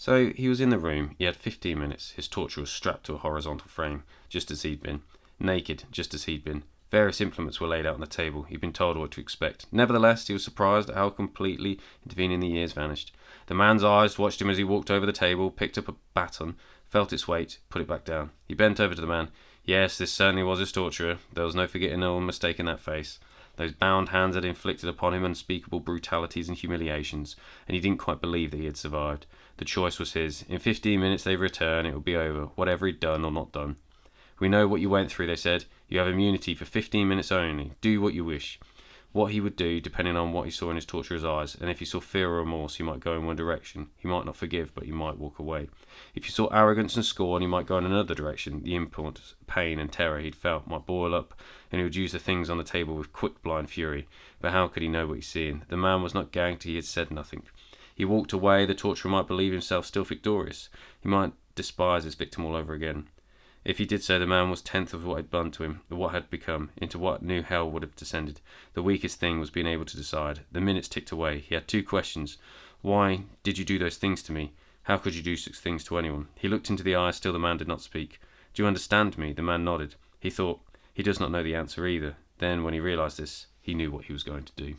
So he was in the room. He had 15 minutes. His torturer was strapped to a horizontal frame, just as he'd been. Naked, just as he'd been. Various implements were laid out on the table. He'd been told what to expect. Nevertheless, he was surprised at how completely intervening the years vanished. The man's eyes watched him as he walked over the table, picked up a baton, felt its weight, put it back down. He bent over to the man. Yes, this certainly was his torturer. There was no forgetting or mistaking that face. Those bound hands had inflicted upon him unspeakable brutalities and humiliations, and he didn't quite believe that he had survived. The choice was his. In 15 minutes they'd return. It would be over, whatever he'd done or not done. We know what you went through, they said. You have immunity for 15 minutes only. Do what you wish. What he would do, depending on what he saw in his torturer's eyes, and if he saw fear or remorse, he might go in one direction. He might not forgive, but he might walk away. If he saw arrogance and scorn, he might go in another direction. The impulse, pain and terror he'd felt might boil up, and he would use the things on the table with quick, blind fury. But how could he know what he's seeing? The man was not gagged, he had said nothing. He walked away. The torturer might believe himself still victorious. He might despise his victim all over again. If he did so, the man was tenth of what had done to him, what had become, into what new hell would have descended. The weakest thing was being able to decide. The minutes ticked away. He had two questions. Why did you do those things to me? How could you do such things to anyone? He looked into the eyes. Still the man did not speak. Do you understand me? The man nodded. He thought, he does not know the answer either. Then, when he realized this, he knew what he was going to do.